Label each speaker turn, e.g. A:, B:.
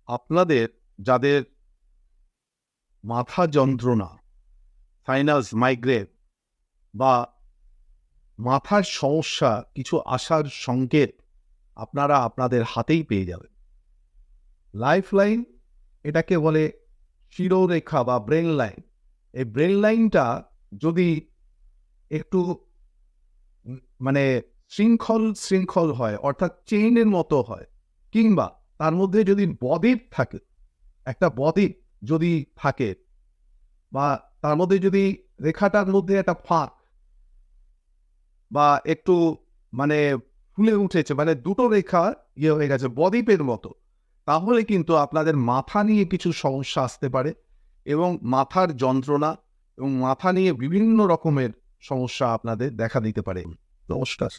A: আপনাদের যাদের মাথা যন্ত্রণা, সাইনাস, মাইগ্রেন বা মাথার সমস্যা কিছু আসার সংকেত আপনারা আপনাদের হাতেই পেয়ে যাবেন। লাইফলাইন এটাকে বলে শিরোরেখা বা ব্রেন লাইন। এই ব্রেন লাইনটা যদি একটু মানে শৃঙ্খল হয়, অর্থাৎ চেইনের মতো হয়, কিংবা তার মধ্যে যদি বদ্বীপ থাকে, একটা বদ্বীপ যদি থাকে, বা তার মধ্যে যদি রেখাটার মধ্যে একটা ফাঁক বা একটু মানে ফুলে উঠেছে, মানে দুটো রেখা ইয়ে হয়ে গেছে বদ্বীপের মতো, তাহলে কিন্তু আপনাদের মাথা নিয়ে কিছু সমস্যা আসতে পারে এবং মাথার যন্ত্রণা এবং মাথা নিয়ে বিভিন্ন রকমের সমস্যা আপনাদের দেখা দিতে পারে। নমস্কার।